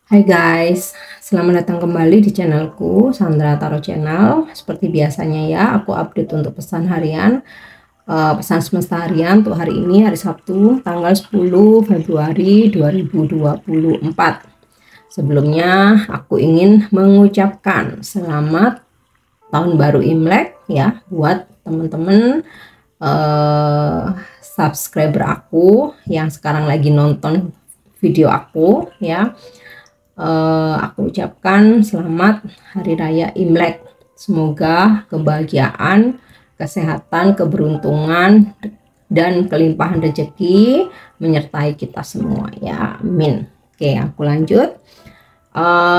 Hai guys, selamat datang kembali di channelku Sandra Tarot Channel. Seperti biasanya ya, aku update untuk pesan harian, pesan semesta harian untuk hari ini, hari Sabtu, tanggal 10 Februari 2024. Sebelumnya aku ingin mengucapkan selamat tahun baru Imlek ya buat teman-teman subscriber aku yang sekarang lagi nonton video aku ya. Aku ucapkan selamat Hari Raya Imlek. Semoga kebahagiaan, kesehatan, keberuntungan, dan kelimpahan rezeki menyertai kita semua ya. Amin. Oke, aku lanjut.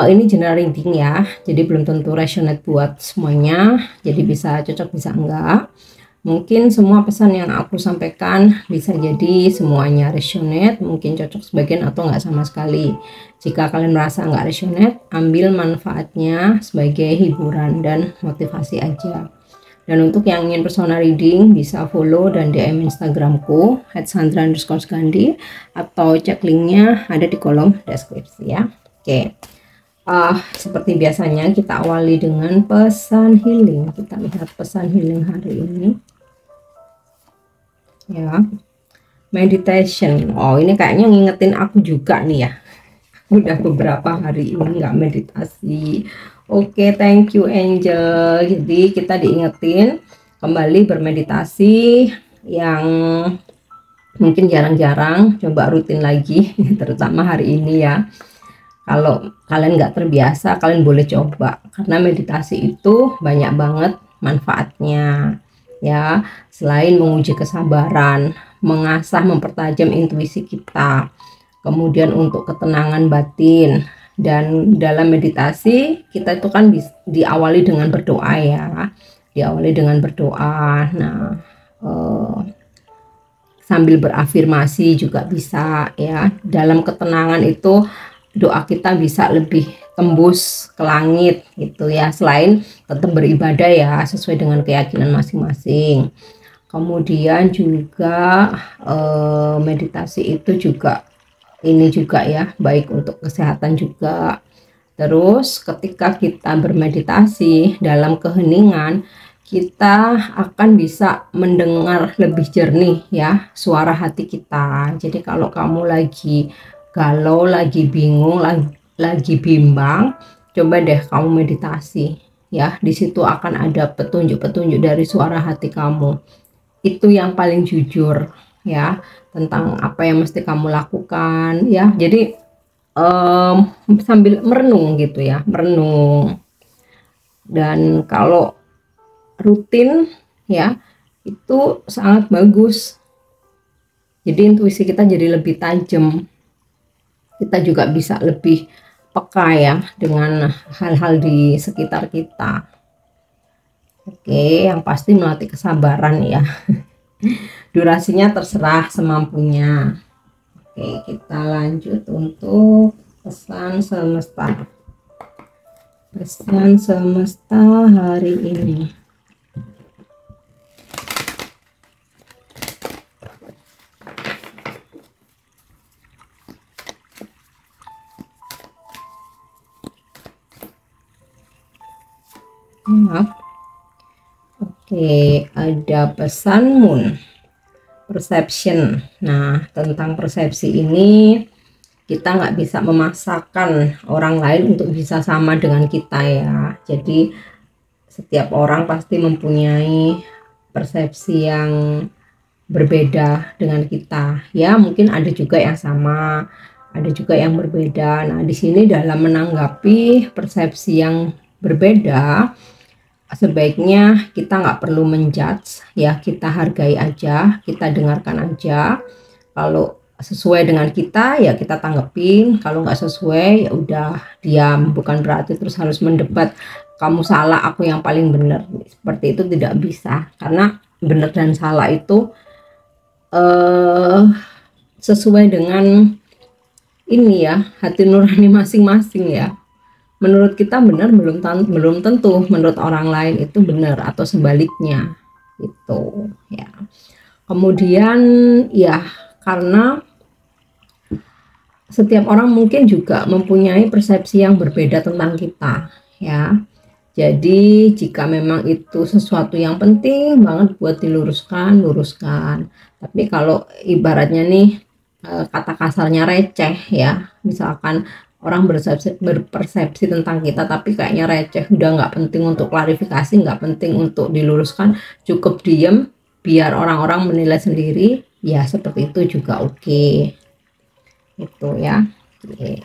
Ini general reading ya, jadi belum tentu resonate buat semuanya. Jadi bisa cocok, bisa enggak. Mungkin semua pesan yang aku sampaikan bisa jadi semuanya resonate, mungkin cocok sebagian atau enggak sama sekali. Jika kalian merasa enggak resonate, ambil manfaatnya sebagai hiburan dan motivasi aja. Dan untuk yang ingin personal reading bisa follow dan DM Instagramku @sandra_gandhi atau cek linknya ada di kolom deskripsi ya. Oke. Seperti biasanya kita awali dengan pesan healing. Kita lihat pesan healing hari ini ya. Meditation. Oh, ini kayaknya ngingetin aku juga nih ya. Udah beberapa hari ini nggak meditasi. Oke, thank you Angel. Jadi kita diingetin kembali bermeditasi yang mungkin jarang-jarang, coba rutin lagi terutama hari ini ya. Kalau kalian nggak terbiasa, kalian boleh coba karena meditasi itu banyak banget manfaatnya ya. Selain menguji kesabaran, mengasah mempertajam intuisi kita, kemudian untuk ketenangan batin, dan dalam meditasi kita itu kan diawali dengan berdoa ya, diawali dengan berdoa. Nah, sambil berafirmasi juga bisa ya. Dalam ketenangan itu doa kita bisa lebih tembus ke langit gitu ya, selain tetap beribadah ya sesuai dengan keyakinan masing-masing. Kemudian juga meditasi itu juga ini juga ya, baik untuk kesehatan juga. Terus ketika kita bermeditasi dalam keheningan, kita akan bisa mendengar lebih jernih ya suara hati kita. Jadi kalau kamu lagi galau, lagi bingung, lagi bimbang, coba deh kamu meditasi ya. Di situ akan ada petunjuk-petunjuk dari suara hati kamu. Itu yang paling jujur ya tentang apa yang mesti kamu lakukan ya. Jadi sambil merenung gitu ya, merenung. Dan kalau rutin ya itu sangat bagus. Jadi intuisi kita jadi lebih tajam. Kita juga bisa lebih peka ya dengan hal-hal di sekitar kita. Oke, yang pasti melatih kesabaran ya. Durasinya terserah semampunya. Oke, kita lanjut untuk pesan semesta. Pesan semesta hari ini. Oke, ada pesan moon, perception. Nah, tentang persepsi ini kita nggak bisa memaksakan orang lain untuk bisa sama dengan kita ya. Jadi setiap orang pasti mempunyai persepsi yang berbeda dengan kita ya. Mungkin ada juga yang sama, ada juga yang berbeda. Nah, di sini dalam menanggapi persepsi yang berbeda, sebaiknya kita nggak perlu menjudge ya, kita hargai aja, kita dengarkan aja. Kalau sesuai dengan kita ya kita tanggepin, kalau nggak sesuai ya udah diam. Bukan berarti terus harus mendebat kamu salah aku yang paling benar, seperti itu tidak bisa, karena benar dan salah itu sesuai dengan ini ya, hati nurani masing-masing ya. Menurut kita benar, belum tentu menurut orang lain itu benar atau sebaliknya itu ya. Kemudian ya karena setiap orang mungkin juga mempunyai persepsi yang berbeda tentang kita, ya. Jadi jika memang itu sesuatu yang penting banget buat diluruskan, luruskan. Tapi kalau ibaratnya nih kata kasarnya receh ya, misalkan orang berpersepsi tentang kita tapi kayaknya receh, udah nggak penting untuk klarifikasi, nggak penting untuk diluruskan, cukup diem biar orang-orang menilai sendiri, ya seperti itu juga oke. Itu ya. Oke.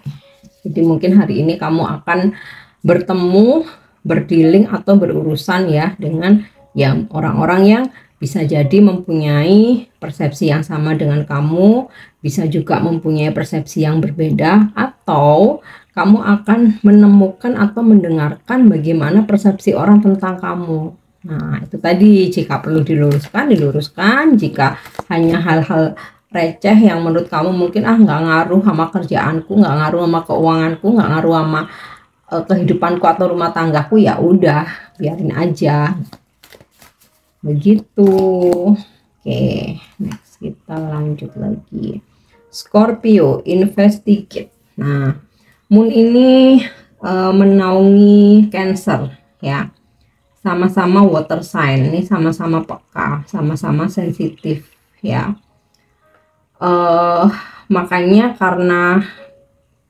Jadi mungkin hari ini kamu akan bertemu, berdealing atau berurusan ya dengan yang orang-orang yang bisa jadi mempunyai persepsi yang sama dengan kamu, bisa juga mempunyai persepsi yang berbeda, atau kamu akan menemukan atau mendengarkan bagaimana persepsi orang tentang kamu. Nah, itu tadi, jika perlu diluruskan, diluruskan. Jika hanya hal-hal receh yang menurut kamu mungkin nggak ngaruh sama kerjaanku, nggak ngaruh sama keuanganku, nggak ngaruh sama kehidupanku atau rumah tanggaku, ya udah biarin aja begitu. Oke, next kita lanjut lagi. Scorpio, investigate. Nah, Moon ini menaungi Cancer ya, sama-sama water sign, ini sama-sama peka, sama-sama sensitif ya. Makanya karena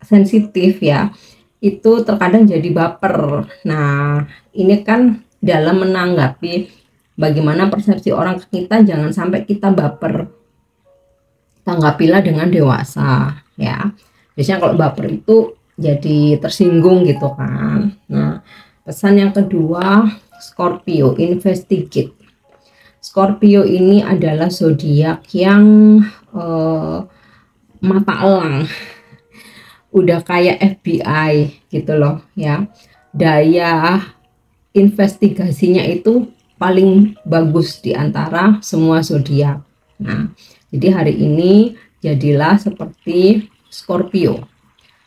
sensitif ya, itu terkadang jadi baper. Nah, ini kan dalam menanggapi bagaimana persepsi orang ke kita, jangan sampai kita baper. Tanggapilah dengan dewasa ya. Biasanya kalau baper itu jadi tersinggung gitu kan. Nah, pesan yang kedua, Scorpio, investigate. Scorpio ini adalah zodiak yang mata elang, udah kayak FBI gitu loh ya. Daya investigasinya itu paling bagus di antara semua zodiak. Nah, jadi hari ini jadilah seperti Scorpio.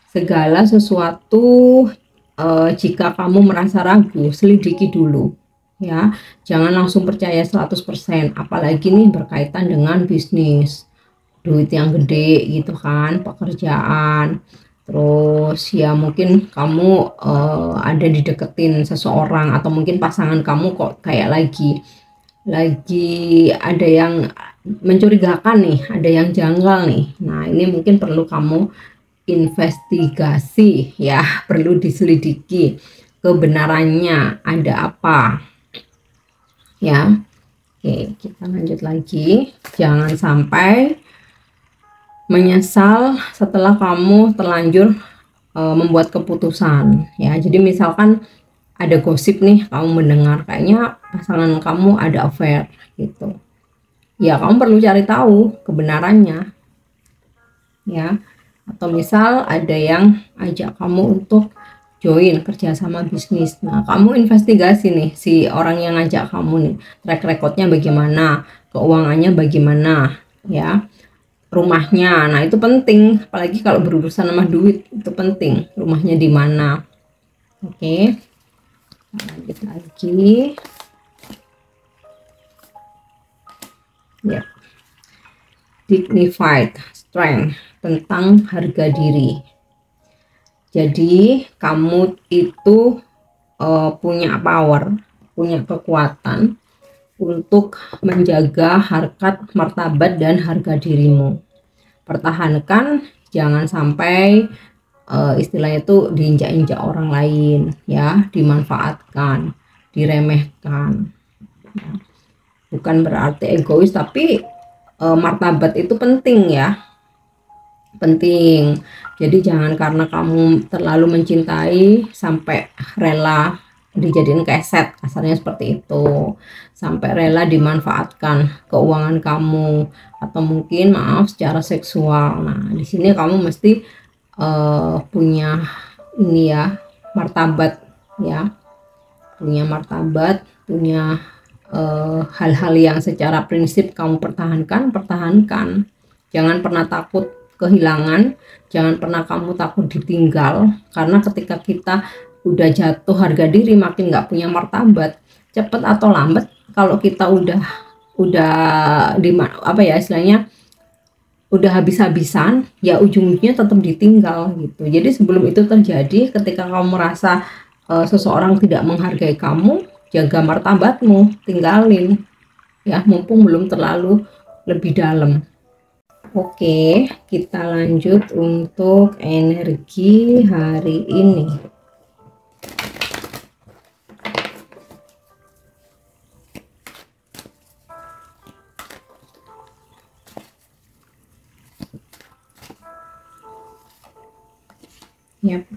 Segala sesuatu jika kamu merasa ragu, selidiki dulu ya. Jangan langsung percaya 100%, apalagi nih berkaitan dengan bisnis, duit yang gede gitu kan, pekerjaan. Terus ya mungkin kamu ada dideketin seseorang, atau mungkin pasangan kamu kok kayak lagi ada yang mencurigakan nih, ada yang janggal nih. Nah, ini mungkin perlu kamu investigasi ya, perlu diselidiki kebenarannya ada apa ya. Oke, kita lanjut lagi. Jangan sampai menyesal setelah kamu terlanjur membuat keputusan ya. Jadi misalkan ada gosip nih, kamu mendengar kayaknya pasangan kamu ada affair gitu, ya kamu perlu cari tahu kebenarannya ya. Atau misal ada yang ajak kamu untuk join kerjasama bisnis, nah kamu investigasi nih si orang yang ngajak kamu nih, track recordnya bagaimana, keuangannya bagaimana ya, rumahnya. Nah, itu penting, apalagi kalau berurusan sama duit, itu penting, rumahnya di mana. Oke, lanjut lagi ya. Dignified strength, tentang harga diri. Jadi kamu itu punya power, punya kekuatan untuk menjaga harkat, martabat, dan harga dirimu. Pertahankan, jangan sampai istilahnya itu diinjak-injak orang lain ya, dimanfaatkan, diremehkan. Bukan berarti egois, tapi martabat itu penting ya, penting. Jadi jangan karena kamu terlalu mencintai sampai rela dijadiin keset, kasarnya seperti itu, sampai rela dimanfaatkan keuangan kamu, atau mungkin maaf secara seksual. Nah, di sini kamu mesti punya ini ya, martabat ya, punya martabat, punya hal-hal yang secara prinsip kamu pertahankan. Jangan pernah takut kehilangan, jangan pernah kamu takut ditinggal, karena ketika kita udah jatuh harga diri, makin nggak punya martabat, cepat atau lambat kalau kita udah di apa ya istilahnya, udah habis-habisan, ya ujung-ujungnya tetap ditinggal gitu. Jadi sebelum itu terjadi, ketika kamu merasa seseorang tidak menghargai kamu, jaga martabatmu, tinggalin ya, mumpung belum terlalu lebih dalam. Oke, kita lanjut untuk energi hari ini. Yep.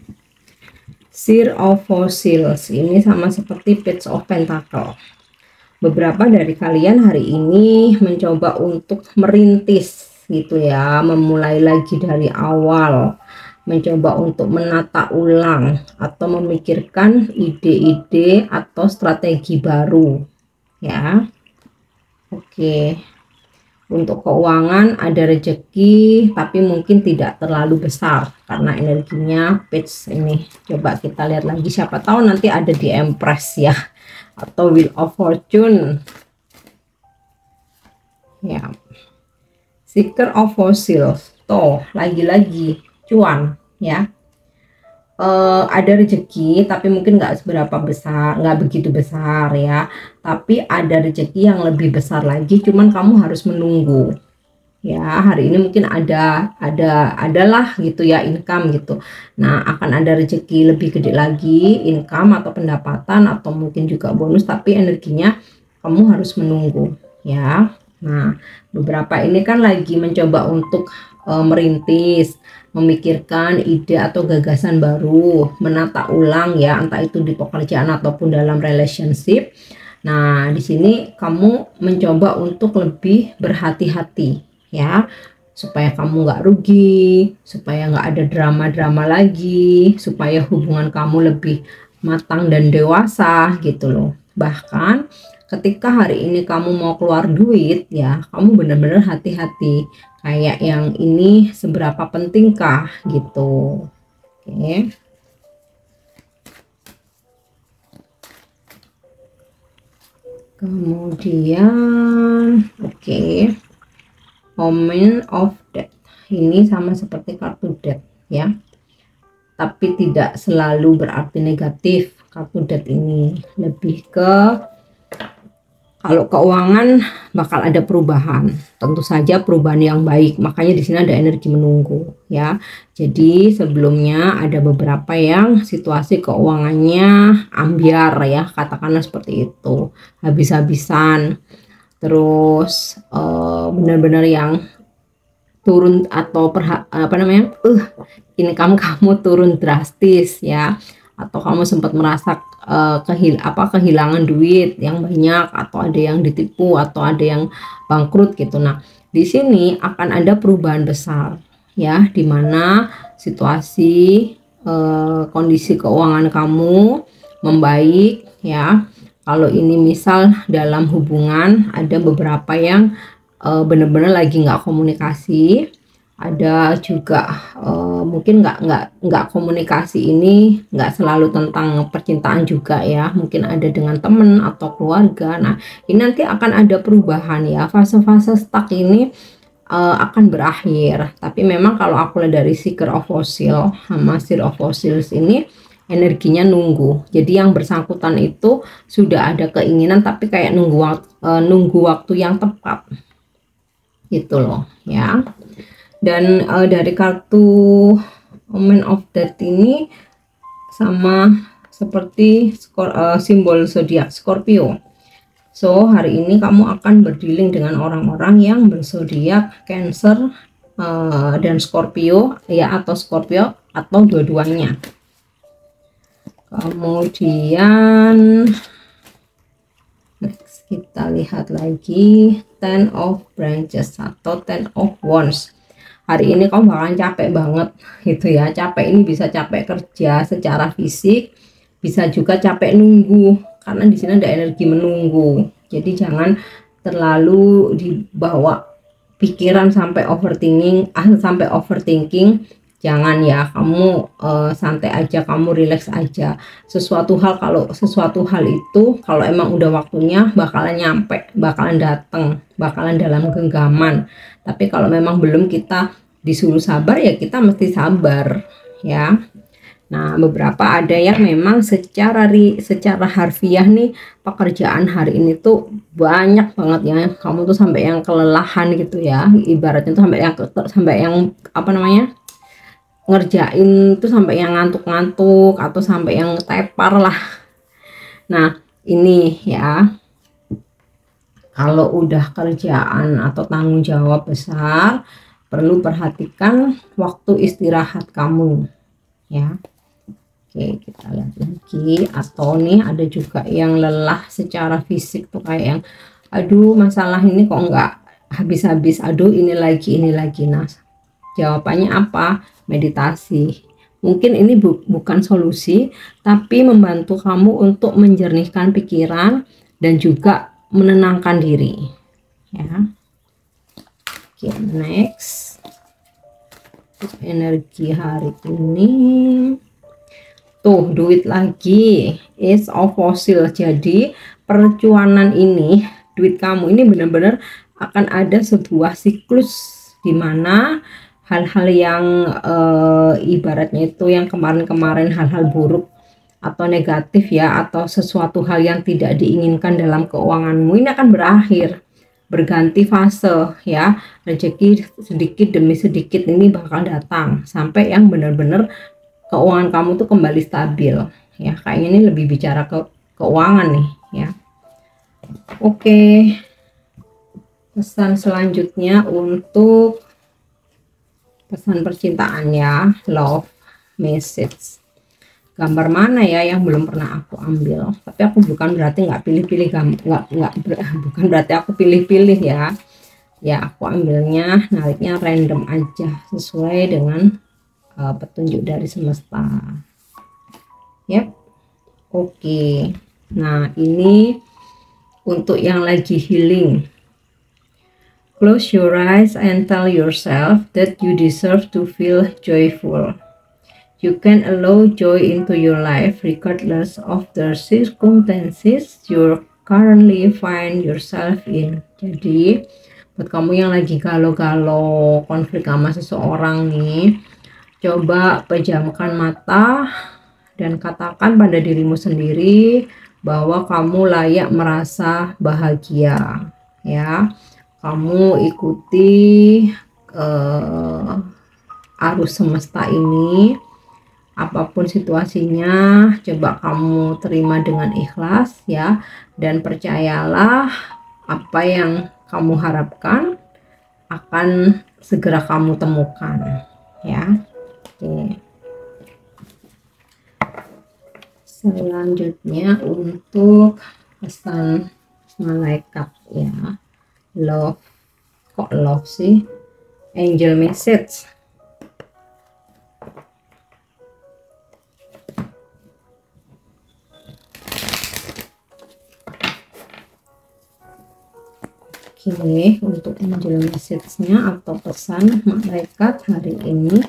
Seer of Fossils ini sama seperti Page of Pentacle. Beberapa dari kalian hari ini mencoba untuk merintis gitu ya, memulai lagi dari awal, mencoba untuk menata ulang atau memikirkan ide-ide atau strategi baru ya. Oke. Untuk keuangan ada rezeki, tapi mungkin tidak terlalu besar karena energinya page ini. Coba kita lihat lagi, siapa tahu nanti ada di Empress ya, atau Wheel of Fortune ya. Seeker of Fossils, toh lagi-lagi cuan ya. Ada rezeki tapi mungkin nggak seberapa besar, nggak begitu besar ya, tapi ada rezeki yang lebih besar lagi, cuman kamu harus menunggu ya. Hari ini mungkin adalah gitu ya, income gitu. Nah, akan ada rezeki lebih gede lagi, income atau pendapatan atau mungkin juga bonus, tapi energinya kamu harus menunggu ya. Nah, beberapa ini kan lagi mencoba untuk merintis, memikirkan ide atau gagasan baru, menata ulang ya, entah itu di pekerjaan ataupun dalam relationship. Nah, di sini kamu mencoba untuk lebih berhati-hati ya, supaya kamu nggak rugi, supaya nggak ada drama-drama lagi, supaya hubungan kamu lebih matang dan dewasa gitu loh. Bahkan ketika hari ini kamu mau keluar duit ya, kamu benar-benar hati-hati, kayak yang ini seberapa pentingkah gitu. Oke. Kemudian Omen of Death ini sama seperti kartu Death ya, tapi tidak selalu berarti negatif. Kartu Death ini lebih ke kalau keuangan bakal ada perubahan, tentu saja perubahan yang baik, makanya di sini ada energi menunggu ya. Jadi sebelumnya ada beberapa yang situasi keuangannya ambiar ya, katakanlah seperti itu, habis-habisan, terus benar-benar yang turun atau income kamu turun drastis ya, atau kamu sempat merasa kehilangan duit yang banyak, atau ada yang ditipu, atau ada yang bangkrut gitu. Nah, di sini akan ada perubahan besar ya, dimana situasi kondisi keuangan kamu membaik ya. Kalau ini misal dalam hubungan ada beberapa yang benar-benar lagi nggak komunikasi, ada juga mungkin nggak komunikasi ini nggak selalu tentang percintaan juga ya, mungkin ada dengan teman atau keluarga. Nah, ini nanti akan ada perubahan ya, fase-fase stuck ini akan berakhir. Tapi memang kalau aku lihat dari Seeker of Fossils sama Seer of Fossils ini energinya nunggu, jadi yang bersangkutan itu sudah ada keinginan tapi kayak nunggu waktu yang tepat gitu loh ya. Dan dari kartu Omen of Death ini sama seperti simbol zodiak Scorpio. So hari ini kamu akan berdealing dengan orang-orang yang berzodiak Cancer dan Scorpio ya, atau Scorpio atau dua-duanya. Kemudian next kita lihat lagi Ten of Branches atau Ten of Wands. Hari ini kamu bakalan capek banget gitu ya. Capek ini bisa capek kerja secara fisik, bisa juga capek nunggu, karena di sini ada energi menunggu. Jadi jangan terlalu dibawa pikiran sampai overthinking Jangan ya, kamu santai aja, kamu relax aja. Kalau sesuatu hal itu kalau emang udah waktunya bakalan nyampe, bakalan datang, bakalan dalam genggaman. Tapi kalau memang belum, kita disuruh sabar ya kita mesti sabar ya. Nah, beberapa ada yang memang secara harfiah nih, pekerjaan hari ini tuh banyak banget ya. Kamu tuh sampai yang kelelahan gitu ya. Ibaratnya tuh sampai yang apa namanya? Ngerjain tuh sampai yang ngantuk-ngantuk atau sampai yang tepar lah. Nah, ini ya, kalau udah kerjaan atau tanggung jawab besar, perlu perhatikan waktu istirahat kamu ya. Oke, kita lihat lagi. Atau nih ada juga yang lelah secara fisik tuh, kayak yang aduh masalah ini kok nggak habis-habis, aduh ini lagi. Nah, jawabannya apa? Meditasi. Mungkin ini bukan solusi, tapi membantu kamu untuk menjernihkan pikiran dan juga menenangkan diri ya. Oke, next. Energi hari ini tuh, duit lagi, is of fossil. Jadi percuanan ini, duit kamu ini benar-benar akan ada sebuah siklus di mana hal-hal yang ibaratnya itu yang kemarin-kemarin hal-hal buruk atau negatif ya, atau sesuatu hal yang tidak diinginkan dalam keuanganmu ini akan berakhir, berganti fase ya. Rezeki sedikit demi sedikit ini bakal datang sampai yang benar-benar keuangan kamu tuh kembali stabil ya. Kayaknya ini lebih bicara ke keuangan nih ya. Oke, pesan selanjutnya untuk pesan percintaan ya, love message. Gambar mana ya yang belum pernah aku ambil? Tapi aku bukan berarti nggak pilih-pilih, bukan berarti aku pilih-pilih ya. Ya, aku ambilnya, nariknya random aja sesuai dengan petunjuk dari semesta. Yep. Oke. Nah, ini untuk yang lagi healing. Close your eyes and tell yourself that you deserve to feel joyful. You can allow joy into your life regardless of the circumstances you currently find yourself in. Jadi, buat kamu yang lagi galau-galau, konflik sama seseorang nih, coba pejamkan mata dan katakan pada dirimu sendiri bahwa kamu layak merasa bahagia ya. Kamu ikuti arus semesta ini, apapun situasinya coba kamu terima dengan ikhlas ya, dan percayalah apa yang kamu harapkan akan segera kamu temukan ya. Oke. Selanjutnya untuk pesan malaikat ya, love, kok love sih, angel message. Oke, untuk angel message-nya atau pesan malaikat hari ini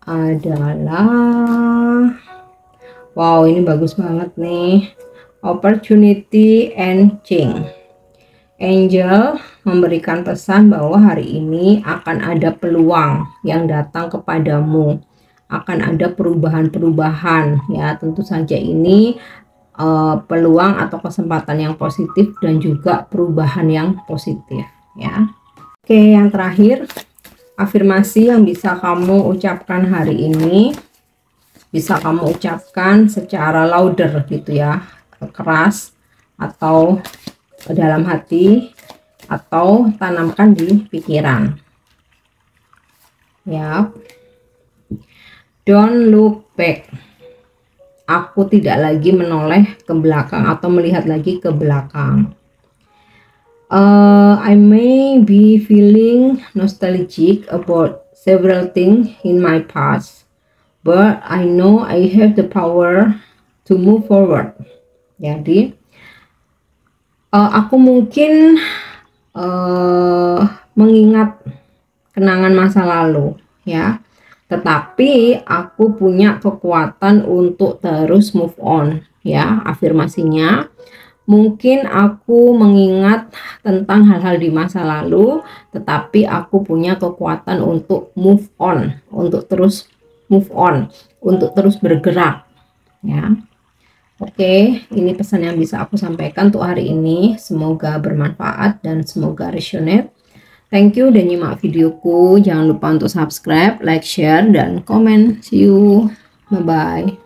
adalah, wow, ini bagus banget nih, opportunity and change. Angel memberikan pesan bahwa hari ini akan ada peluang yang datang kepadamu, akan ada perubahan-perubahan ya. Tentu saja ini peluang atau kesempatan yang positif dan juga perubahan yang positif ya. Oke, yang terakhir, afirmasi yang bisa kamu ucapkan hari ini, bisa kamu ucapkan secara louder gitu ya, keras atau dalam hati, atau tanamkan di pikiran ya. Don't look back. Aku tidak lagi menoleh ke belakang atau melihat lagi ke belakang. I may be feeling nostalgic about several things in my past, but I know I have the power to move forward. Jadi, aku mungkin mengingat kenangan masa lalu ya, tetapi aku punya kekuatan untuk terus move on. Ya, afirmasinya, mungkin aku mengingat tentang hal-hal di masa lalu, tetapi aku punya kekuatan untuk move on, untuk terus move on, untuk terus bergerak. Ya, oke, ini pesan yang bisa aku sampaikan untuk hari ini. Semoga bermanfaat dan semoga resonate. Thank you udah nyimak videoku. Jangan lupa untuk subscribe, like, share, dan komen. See you. Bye-bye.